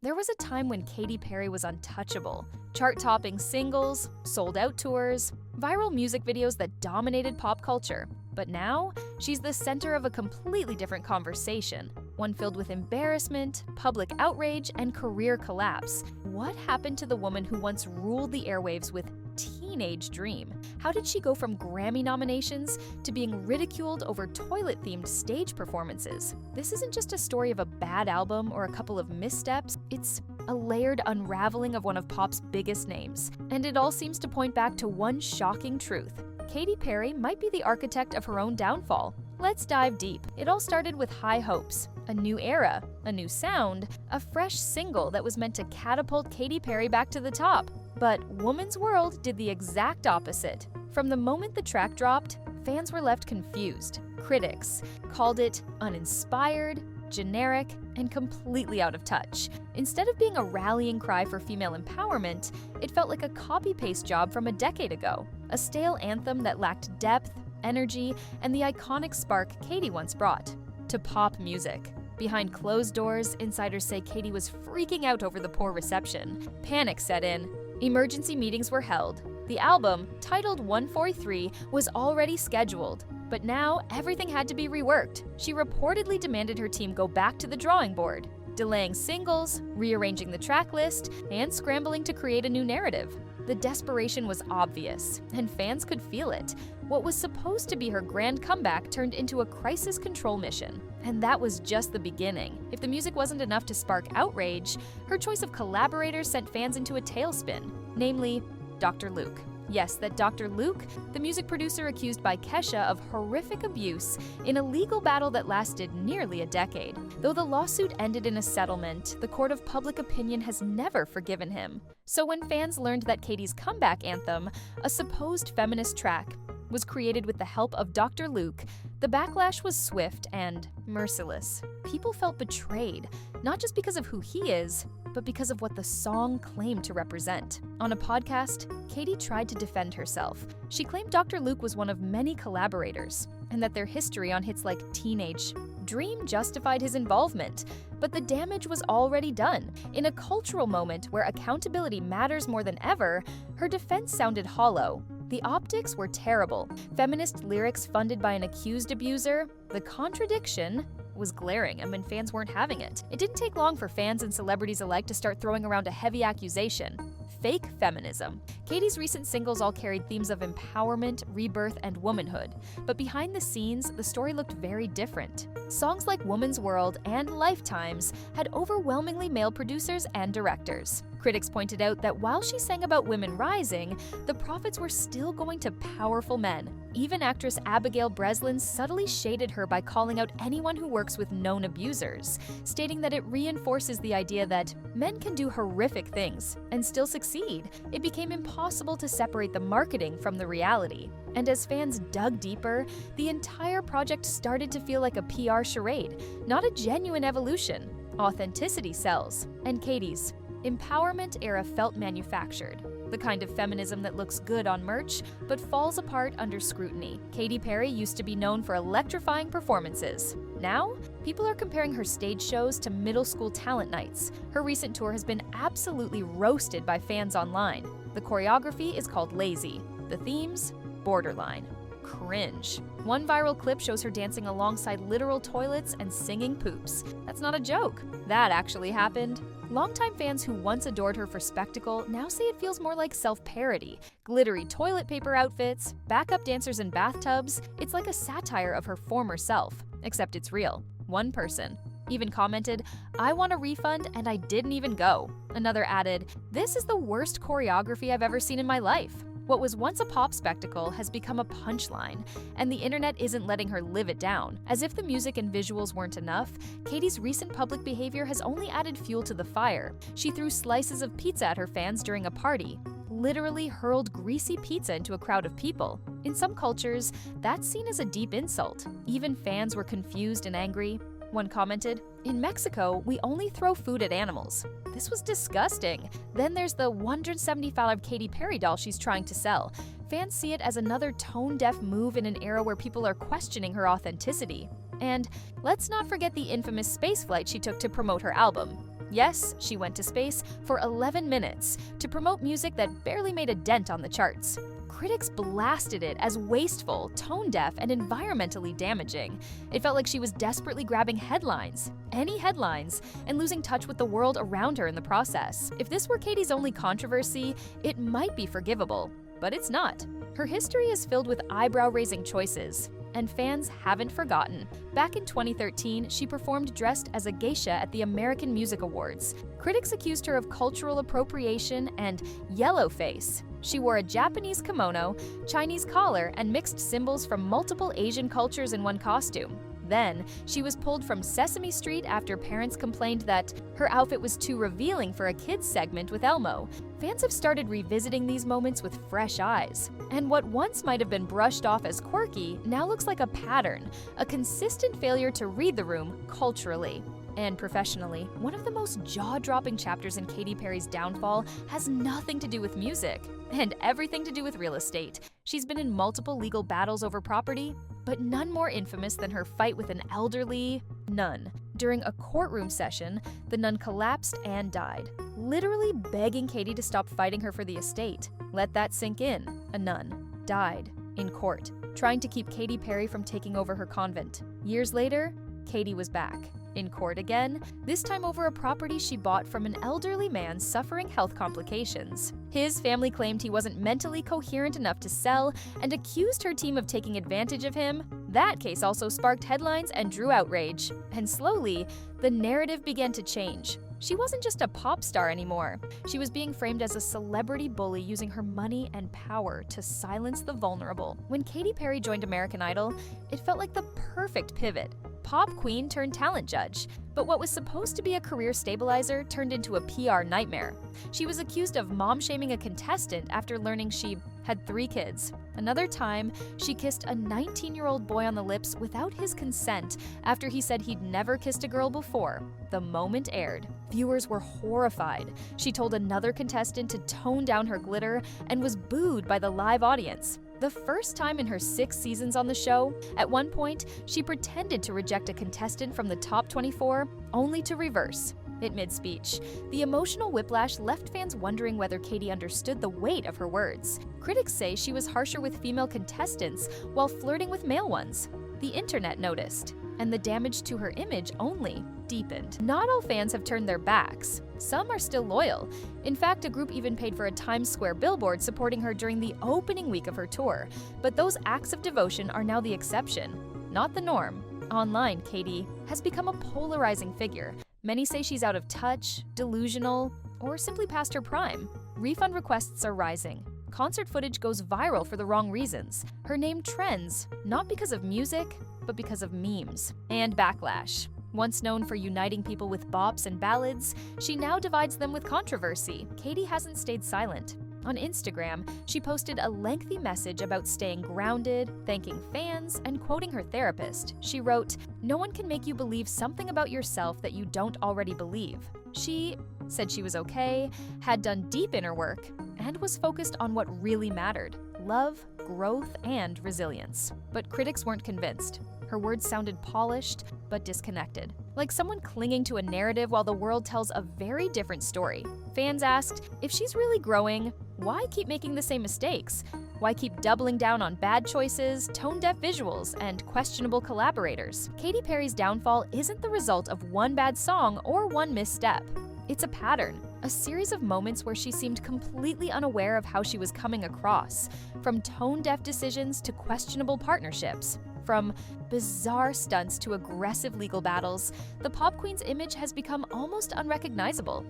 There was a time when Katy Perry was untouchable. Chart-topping singles, sold-out tours, viral music videos that dominated pop culture. But now, she's the center of a completely different conversation, one filled with embarrassment, public outrage, and career collapse. What happened to the woman who once ruled the airwaves with Teenage Dream? How did she go from Grammy nominations to being ridiculed over toilet-themed stage performances? This isn't just a story of a bad album or a couple of missteps, it's a layered unraveling of one of pop's biggest names. And it all seems to point back to one shocking truth. Katy Perry might be the architect of her own downfall. Let's dive deep. It all started with high hopes, a new era, a new sound, a fresh single that was meant to catapult Katy Perry back to the top. But Woman's World did the exact opposite. From the moment the track dropped, fans were left confused. Critics called it uninspired, generic, and completely out of touch. Instead of being a rallying cry for female empowerment, it felt like a copy-paste job from a decade ago. A stale anthem that lacked depth, energy, and the iconic spark Katy once brought to pop music. Behind closed doors, insiders say Katy was freaking out over the poor reception. Panic set in. Emergency meetings were held. The album, titled 143, was already scheduled, but now everything had to be reworked. She reportedly demanded her team go back to the drawing board, delaying singles, rearranging the track list, and scrambling to create a new narrative. The desperation was obvious, and fans could feel it. What was supposed to be her grand comeback turned into a crisis control mission. And that was just the beginning. If the music wasn't enough to spark outrage, her choice of collaborators sent fans into a tailspin, namely Dr. Luke. Yes, that Dr. Luke, the music producer accused by Kesha of horrific abuse in a legal battle that lasted nearly a decade. Though the lawsuit ended in a settlement, the court of public opinion has never forgiven him. So when fans learned that Katy's comeback anthem, a supposed feminist track, was created with the help of Dr. Luke, the backlash was swift and merciless. People felt betrayed, not just because of who he is, but because of what the song claimed to represent. On a podcast, Katy tried to defend herself. She claimed Dr. Luke was one of many collaborators, and that their history on hits like Teenage Dream justified his involvement. But the damage was already done. In a cultural moment where accountability matters more than ever, her defense sounded hollow. The optics were terrible. Feminist lyrics funded by an accused abuser. The contradiction was glaring, and when fans weren't having it. It didn't take long for fans and celebrities alike to start throwing around a heavy accusation: fake feminism. Katy's recent singles all carried themes of empowerment, rebirth, and womanhood. But behind the scenes, the story looked very different. Songs like Woman's World and Lifetimes had overwhelmingly male producers and directors. Critics pointed out that while she sang about women rising, the profits were still going to powerful men. Even actress Abigail Breslin subtly shaded her by calling out anyone who works with known abusers, stating that it reinforces the idea that men can do horrific things and still succeed. It became impossible to separate the marketing from the reality. And as fans dug deeper, the entire project started to feel like a PR charade, not a genuine evolution. Authenticity sells, and Katy's empowerment era felt manufactured. The kind of feminism that looks good on merch, but falls apart under scrutiny. Katy Perry used to be known for electrifying performances. Now, people are comparing her stage shows to middle school talent nights. Her recent tour has been absolutely roasted by fans online. The choreography is called lazy. The themes? Borderline. Cringe. One viral clip shows her dancing alongside literal toilets and singing poops. That's not a joke. That actually happened. Longtime fans who once adored her for spectacle now say it feels more like self-parody. Glittery toilet paper outfits, backup dancers in bathtubs. It's like a satire of her former self, except it's real. One person even commented, "I want a refund and I didn't even go." Another added, "This is the worst choreography I've ever seen in my life." What was once a pop spectacle has become a punchline, and the internet isn't letting her live it down. As if the music and visuals weren't enough, Katy's recent public behavior has only added fuel to the fire. She threw slices of pizza at her fans during a party, literally hurled greasy pizza into a crowd of people. In some cultures, that's seen as a deep insult. Even fans were confused and angry. One commented, "In Mexico, we only throw food at animals. This was disgusting." Then there's the $175 Katy Perry doll she's trying to sell. Fans see it as another tone-deaf move in an era where people are questioning her authenticity. And let's not forget the infamous space flight she took to promote her album. Yes, she went to space for 11 minutes to promote music that barely made a dent on the charts. Critics blasted it as wasteful, tone-deaf, and environmentally damaging. It felt like she was desperately grabbing headlines, any headlines, and losing touch with the world around her in the process. If this were Katy's only controversy, it might be forgivable, but it's not. Her history is filled with eyebrow-raising choices, and fans haven't forgotten. Back in 2013, she performed dressed as a geisha at the American Music Awards. Critics accused her of cultural appropriation and yellow face. She wore a Japanese kimono, Chinese collar, and mixed symbols from multiple Asian cultures in one costume. Then, she was pulled from Sesame Street after parents complained that her outfit was too revealing for a kids' segment with Elmo. Fans have started revisiting these moments with fresh eyes. And what once might have been brushed off as quirky now looks like a pattern, a consistent failure to read the room culturally and professionally. One of the most jaw-dropping chapters in Katy Perry's downfall has nothing to do with music and everything to do with real estate. She's been in multiple legal battles over property, but none more infamous than her fight with an elderly nun. During a courtroom session, the nun collapsed and died, literally begging Katy to stop fighting her for the estate. Let that sink in. A nun died in court, trying to keep Katy Perry from taking over her convent. Years later, Katy was back, in court again, this time over a property she bought from an elderly man suffering health complications. His family claimed he wasn't mentally coherent enough to sell and accused her team of taking advantage of him. That case also sparked headlines and drew outrage. And slowly, the narrative began to change. She wasn't just a pop star anymore. She was being framed as a celebrity bully using her money and power to silence the vulnerable. When Katy Perry joined American Idol, it felt like the perfect pivot. Pop queen turned talent judge. But what was supposed to be a career stabilizer turned into a PR nightmare. She was accused of mom-shaming a contestant after learning she had 3 kids. Another time, she kissed a 19-year-old boy on the lips without his consent after he said he'd never kissed a girl before. The moment aired. Viewers were horrified. She told another contestant to tone down her glitter and was booed by the live audience. The first time in her 6 seasons on the show, at one point, she pretended to reject a contestant from the top 24, only to reverse it mid-speech. The emotional whiplash left fans wondering whether Katy understood the weight of her words. Critics say she was harsher with female contestants while flirting with male ones. The internet noticed, and the damage to her image only deepened. Not all fans have turned their backs. Some are still loyal. In fact, a group even paid for a Times Square billboard supporting her during the opening week of her tour. But those acts of devotion are now the exception, not the norm. Online, Katy has become a polarizing figure. Many say she's out of touch, delusional, or simply past her prime. Refund requests are rising. Concert footage goes viral for the wrong reasons. Her name trends, not because of music, but because of memes and backlash. Once known for uniting people with bops and ballads, she now divides them with controversy. Katy hasn't stayed silent. On Instagram, she posted a lengthy message about staying grounded, thanking fans, and quoting her therapist. She wrote, "No one can make you believe something about yourself that you don't already believe." She said she was okay, had done deep inner work, and was focused on what really mattered: love, growth, and resilience. But critics weren't convinced. Her words sounded polished, but disconnected, like someone clinging to a narrative while the world tells a very different story. Fans asked, if she's really growing, why keep making the same mistakes? Why keep doubling down on bad choices, tone-deaf visuals, and questionable collaborators? Katy Perry's downfall isn't the result of one bad song or one misstep. It's a pattern, a series of moments where she seemed completely unaware of how she was coming across, from tone-deaf decisions to questionable partnerships. From bizarre stunts to aggressive legal battles, the pop queen's image has become almost unrecognizable.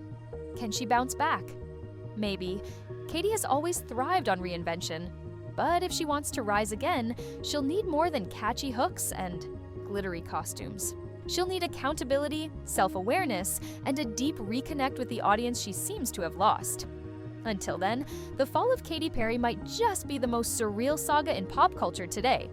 Can she bounce back? Maybe. Katy has always thrived on reinvention, but if she wants to rise again, she'll need more than catchy hooks and glittery costumes. She'll need accountability, self-awareness, and a deep reconnect with the audience she seems to have lost. Until then, the fall of Katy Perry might just be the most surreal saga in pop culture today.